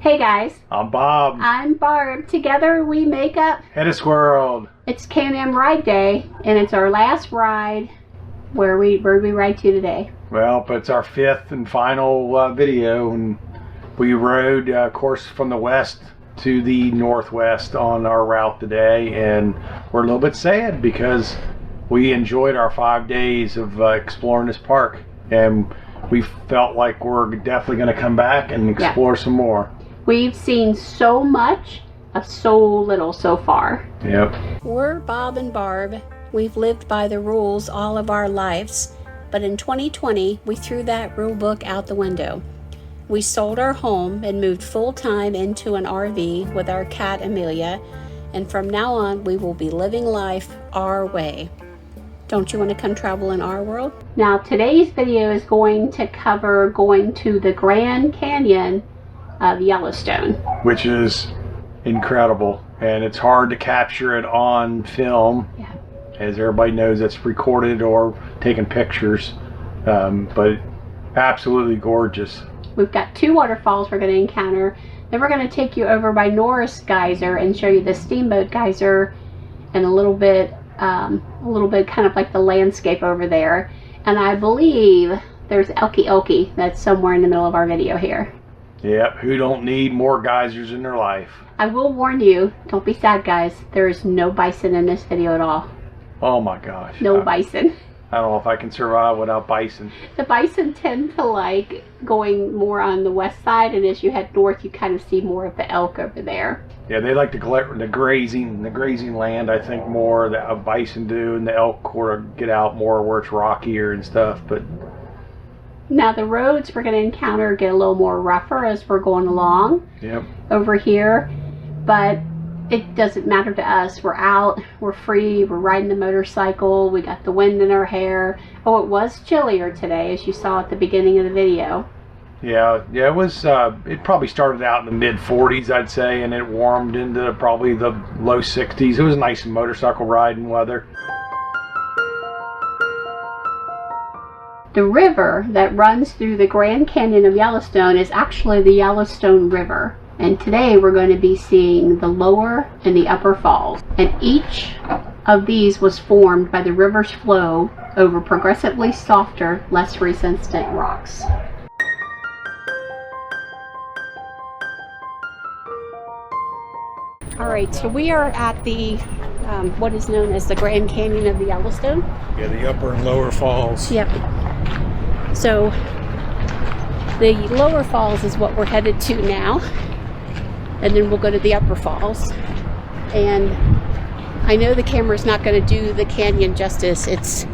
Hey guys. I'm Bob. I'm Barb. Together we make up HetteshWorld. It's Can-Am Ride Day, and it's our last ride. Where we ride to today? Well, but it's our fifth and final video, and we rode, of course, from the west to the northwest on our route today, and we're a little bit sad because we enjoyed our 5 days of exploring this park, and we felt like we're definitely going to come back and explore some more. We've seen so much of so little so far. Yep. We're Bob and Barb. We've lived by the rules all of our lives, but in 2020 we threw that rule book out the window. We sold our home and moved full-time into an RV with our cat Amelia, and from now on we will be living life our way. Don't you want to come travel in our world? Now today's video is going to cover going to the Grand Canyon of Yellowstone, which is incredible, and it's hard to capture it on film. Yeah. As everybody knows, it's recorded or taken pictures, but absolutely gorgeous. We've got two waterfalls we're going to encounter. Then we're going to take you over by Norris Geyser and show you the Steamboat Geyser and a little bit kind of like the landscape over there. And I believe there's Elky that's somewhere in the middle of our video here. Yep, who don't need more geysers in their life? I will warn you, don't be sad guys, there is no bison in this video at all. Oh my gosh. No bison. I don't know if I can survive without bison. The bison tend to like going more on the west side, and as you head north you kind of see more of the elk over there. Yeah, they like the grazing land, I think, more that bison do, and the elk get out more where it's rockier and stuff. But now the roads we're going to encounter get a little more rougher as we're going along. Yep. Over here, but it doesn't matter to us. We're out, we're free, we're riding the motorcycle, we got the wind in our hair. Oh, it was chillier today, as you saw at the beginning of the video. Yeah, it was, it probably started out in the mid-40s, I'd say, and it warmed into probably the low 60s. It was nice motorcycle riding weather. The river that runs through the Grand Canyon of Yellowstone is actually the Yellowstone River. And today we're going to be seeing the lower and the upper falls. And each of these was formed by the river's flow over progressively softer, less resistant rocks. Alright, so we are at the what is known as the Grand Canyon of the Yellowstone. Yeah, the upper and lower falls. Yep. So the lower falls is what we're headed to now, and then we'll go to the upper falls. And I know the camera's not going to do the canyon justice. It's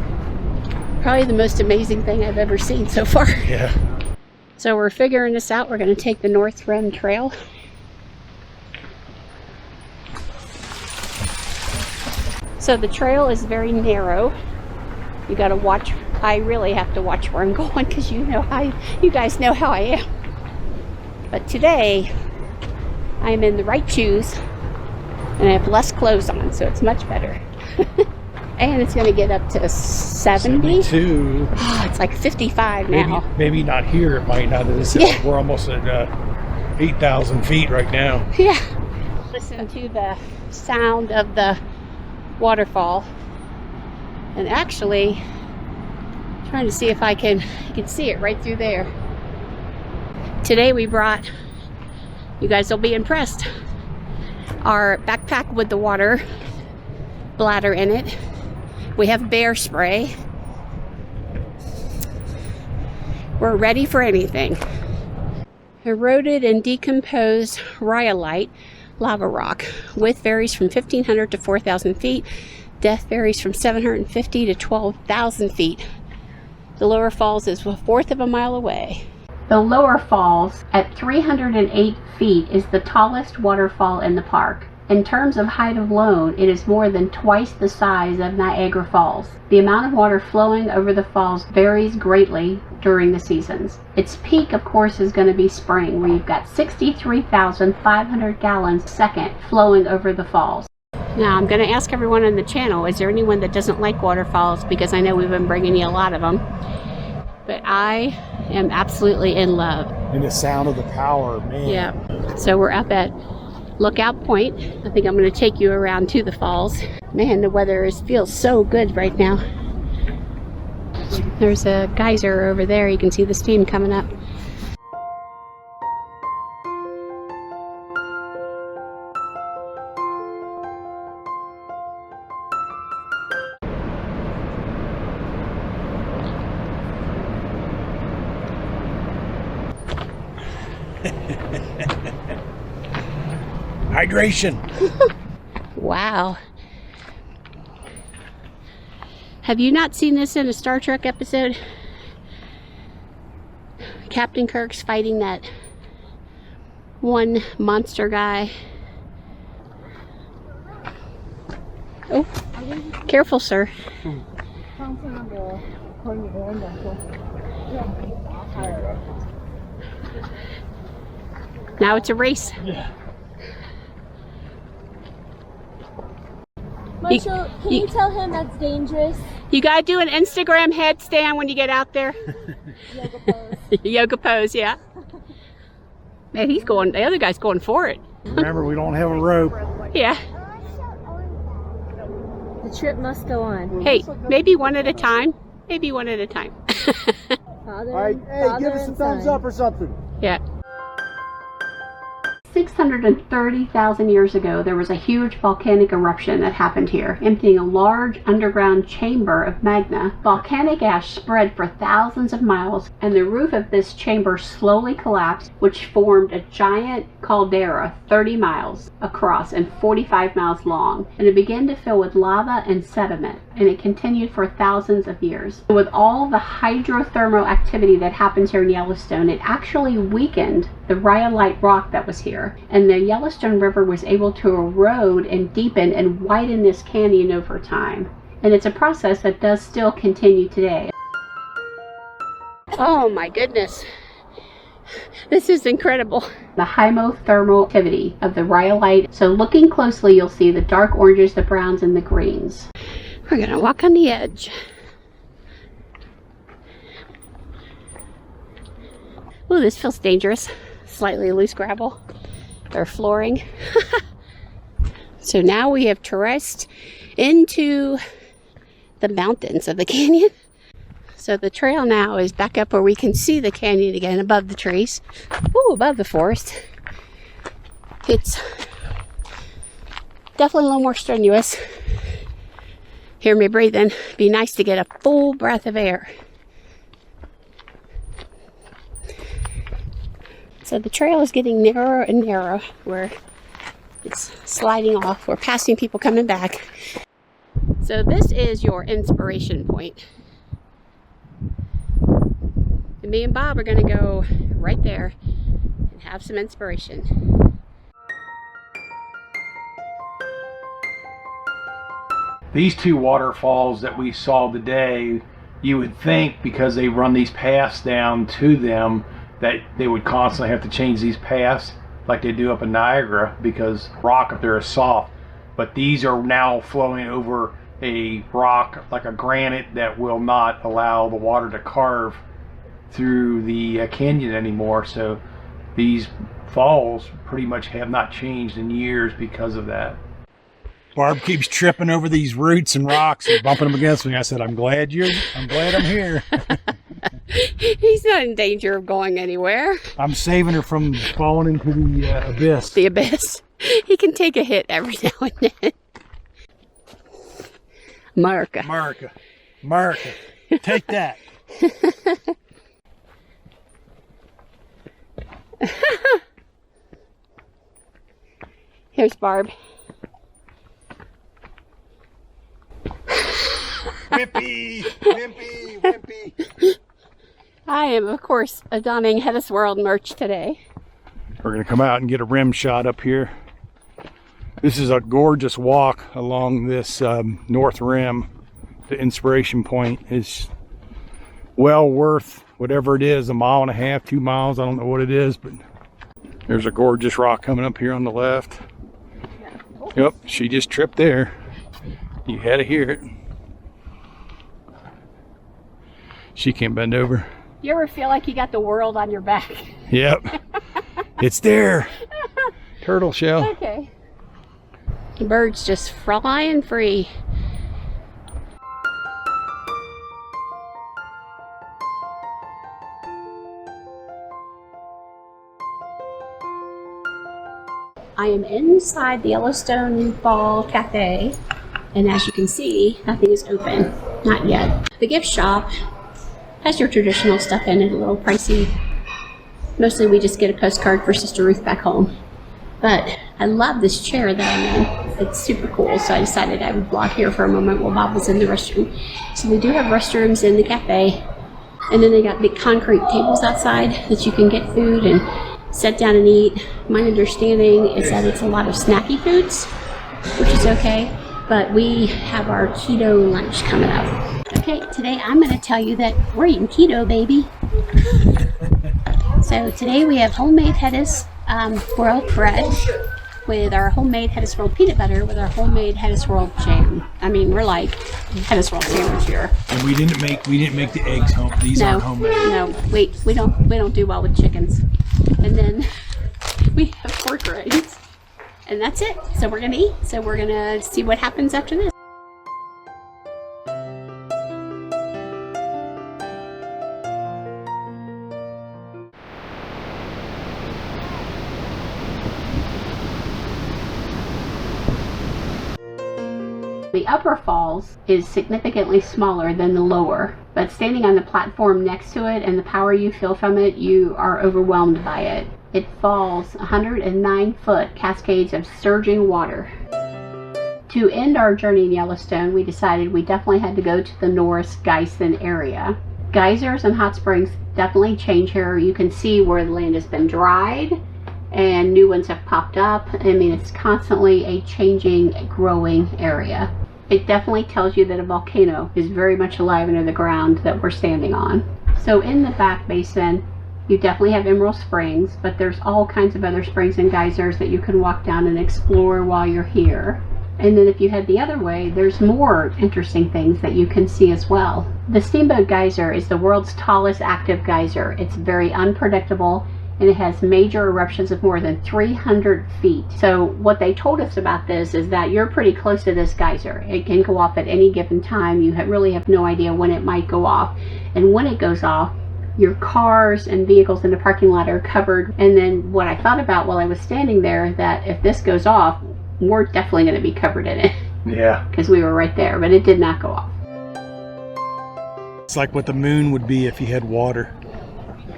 probably the most amazing thing I've ever seen so far. Yeah. So we're figuring this out. We're going to take the North Rim Trail. So the trail is very narrow. You got to watch. I really have to watch where I'm going because you guys know how I am. But today I'm in the right shoes and I have less clothes on, so it's much better. And it's going to get up to 70. 72. Oh, it's like 55 now. Maybe not here. It might not. Yeah. We're almost at 8,000 feet right now. Yeah. Listen to the sound of the waterfall. And actually, trying to see if I can see it right through there. Today we brought, you guys will be impressed, our backpack with the water bladder in it. We have bear spray. We're ready for anything. Eroded and decomposed rhyolite lava rock. Width varies from 1,500 to 4,000 feet. Depth varies from 750 to 12,000 feet. The lower falls is 1/4 of a mile away. The lower falls at 308 feet is the tallest waterfall in the park. In terms of height alone, it is more than twice the size of Niagara Falls. The amount of water flowing over the falls varies greatly during the seasons. Its peak, of course, is going to be spring, where you've got 63,500 gallons a second flowing over the falls. Now, I'm going to ask everyone on the channel, is there anyone that doesn't like waterfalls? Because I know we've been bringing you a lot of them. But I am absolutely in love. And the sound of the power, man. Yeah. So we're up at Lookout Point. I think I'm going to take you around to the falls. Man, the weather feels so good right now. There's a geyser over there. You can see the steam coming up. Hydration. Wow. Have you not seen this in a Star Trek episode? Captain Kirk's fighting that one monster guy. Oh, careful, sir. Now it's a race. Yeah. Marshall, can you tell him that's dangerous? You gotta do an Instagram headstand when you get out there. Yoga pose. Yoga pose, yeah. Man, he's going, the other guy's going for it. Remember, we don't have a rope. Yeah. The trip must go on. Hey, maybe one at a time. Maybe one at a time. Father, All right, hey, father give us a and thumbs son. up or something. Yeah. 630,000 years ago, there was a huge volcanic eruption that happened here, emptying a large underground chamber of magma. Volcanic ash spread for thousands of miles, and the roof of this chamber slowly collapsed, which formed a giant caldera 30 miles across and 45 miles long, and it began to fill with lava and sediment, and it continued for thousands of years. With all the hydrothermal activity that happens here in Yellowstone, it actually weakened the rhyolite rock that was here, and the Yellowstone River was able to erode and deepen and widen this canyon over time. And it's a process that does still continue today. Oh my goodness. This is incredible. The hydrothermal activity of the rhyolite. So looking closely, you'll see the dark oranges, the browns, and the greens. We're gonna walk on the edge. Ooh, this feels dangerous. Slightly loose gravel or flooring. So now we have traversed into the mountains of the canyon. So the trail now is back up where we can see the canyon again above the trees. Ooh, above the forest. It's definitely a little more strenuous. Hear me breathing. Be nice to get a full breath of air. So the trail is getting narrower and narrower where it's sliding off. We're passing people coming back. So this is your inspiration point. And me and Bob are going to go right there and have some inspiration. These two waterfalls that we saw today, you would think because they run these paths down to them that they would constantly have to change these paths like they do up in Niagara because rock up there is soft. But these are now flowing over a rock like a granite that will not allow the water to carve through the canyon anymore. So these falls pretty much have not changed in years because of that. Barb keeps tripping over these roots and rocks and bumping them against me. I said, I'm glad I'm here. He's not in danger of going anywhere. I'm saving her from falling into the abyss. The abyss. He can take a hit every now and then. America. Take that. Here's Barb. Wimpy. I am, of course, donning HetteshWorld merch today. We're going to come out and get a rim shot up here. This is a gorgeous walk along this north rim. The inspiration point is well worth whatever it is, 1.5 miles, 2 miles. I don't know what it is, but there's a gorgeous rock coming up here on the left. Yep, she just tripped there. You had to hear it. She can't bend over. You ever feel like you got the world on your back? Yep. It's there. Turtle shell. Okay. The bird's just flying free. I am inside the Yellowstone Fall Cafe, and as you can see, nothing is open. Not yet. The gift shop has your traditional stuff in it, a little pricey. Mostly we just get a postcard for Sister Ruth back home. But I love this chair that I'm in. It's super cool, so I decided I would vlog here for a moment while Bob was in the restroom. So they do have restrooms in the cafe, and then they got big concrete tables outside that you can get food and sit down and eat. My understanding is that it's a lot of snacky foods, which is okay, but we have our keto lunch coming up. Okay, today I'm going to tell you that we're eating keto, baby. So today we have homemade HetteshWorld bread with our homemade HetteshWorld peanut butter with our homemade HetteshWorld jam. I mean, we're like HetteshWorld sandwich here. And we didn't make the eggs home. These aren't homemade. No, wait, we don't do well with chickens. And then we have pork rinds. And that's it. So we're gonna eat. So we're gonna see what happens after this. The upper falls is significantly smaller than the lower, but standing on the platform next to it and the power you feel from it, you are overwhelmed by it. It falls 109-foot cascades of surging water. To end our journey in Yellowstone, we decided we definitely had to go to the Norris Geyser area. Geysers and hot springs definitely change here. You can see where the land has been dried and new ones have popped up. I mean, it's constantly a changing, growing area. It definitely tells you that a volcano is very much alive under the ground that we're standing on. So in the back basin, you definitely have Emerald Springs, but there's all kinds of other springs and geysers that you can walk down and explore while you're here. And then if you head the other way, there's more interesting things that you can see as well. The Steamboat Geyser is the world's tallest active geyser. It's very unpredictable, and it has major eruptions of more than 300 feet. So what they told us about this is that you're pretty close to this geyser. It can go off at any given time. You really have no idea when it might go off. And when it goes off, your cars and vehicles in the parking lot are covered. And then what I thought about while I was standing there, that if this goes off, we're definitely going to be covered in it. Yeah. Because we were right there, but it did not go off. It's like what the moon would be if you had water.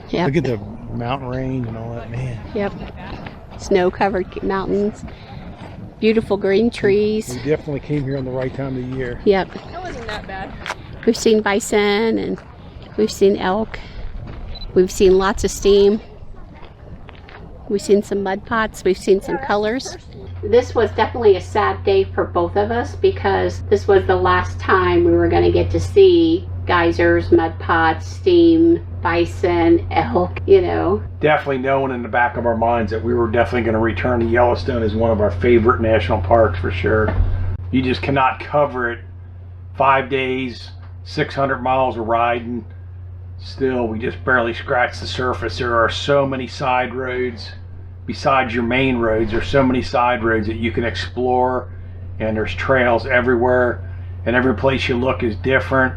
Yep. Look at the mountain range and all that, man. Yep. Snow-covered mountains. Beautiful green trees. We definitely came here on the right time of the year. Yep. It wasn't that bad. We've seen bison and we've seen elk. We've seen lots of steam. We've seen some mud pots. We've seen some colors. This was definitely a sad day for both of us because this was the last time we were going to get to see geysers, mud pots, steam, bison, elk, you know. Definitely knowing in the back of our minds that we were definitely going to return to Yellowstone as one of our favorite national parks for sure. You just cannot cover it. 5 days, 600 miles of riding. Still, we just barely scratched the surface. There are so many side roads. Besides your main roads, there's so many side roads that you can explore, and there's trails everywhere, and every place you look is different.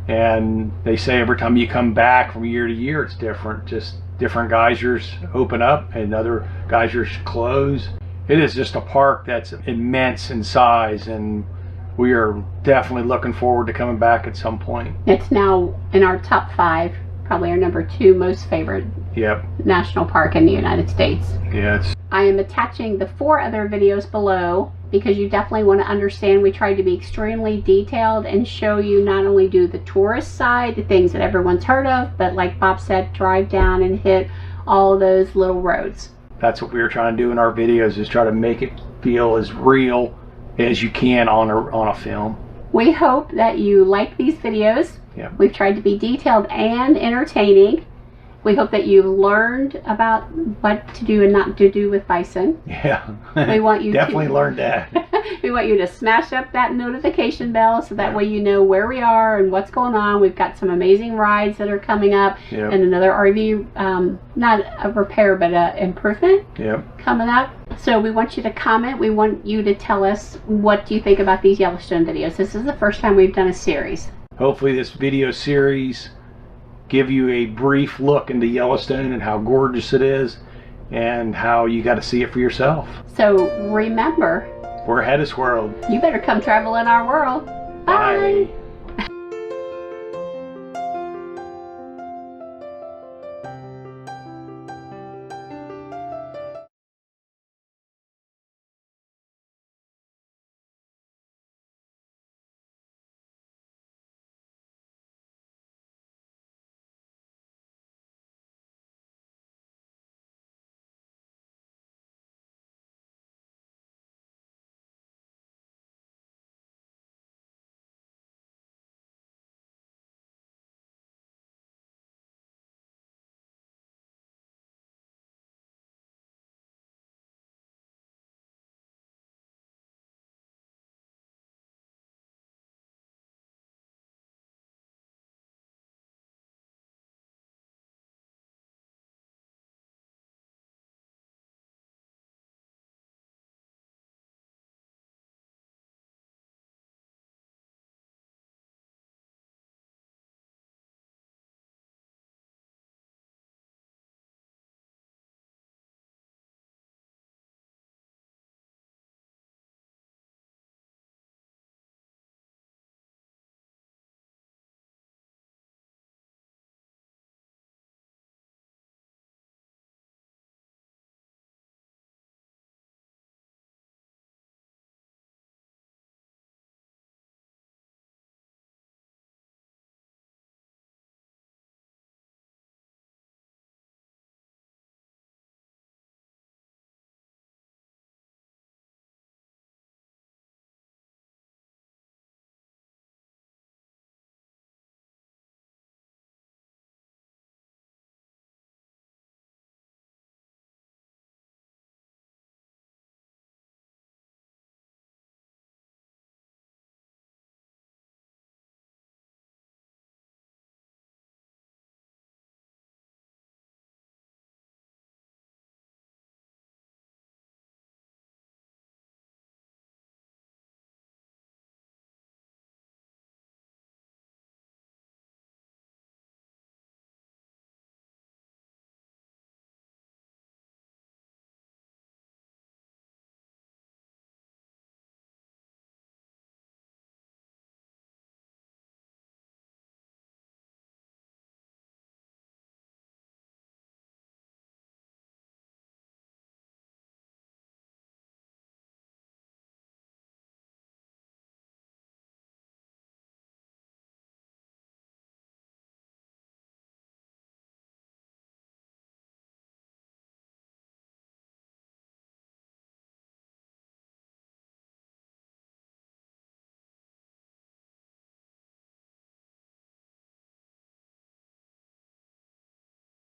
And they say every time you come back from year to year, it's different. Just different geysers open up and other geysers close. It is just a park that's immense in size, and we are definitely looking forward to coming back at some point. It's now in our top 5, probably our number 2 most favorite national park in the United States. Yes. I am attaching the 4 other videos below because you definitely want to understand we tried to be extremely detailed and show you not only do the tourist side, the things that everyone's heard of, but like Bob said, drive down and hit all those little roads. That's what we were trying to do in our videos, is try to make it feel as real as you can on a film. We hope that you like these videos. Yeah. We've tried to be detailed and entertaining. We hope that you've learned about what to do and not to do with bison. Yeah. We want you definitely to learned that. We want you to smash up that notification bell so that way you know where we are and what's going on. We've got some amazing rides that are coming up, Yep. and another RV, not a repair, but an improvement Yep. coming up. So we want you to comment. We want you to tell us what do you think about these Yellowstone videos. This is the first time we've done a series. Hopefully this video series give you a brief look into Yellowstone and how gorgeous it is and how you got to see it for yourself. So remember, We're HetteshWorld. you better come travel in our world. Bye. Bye.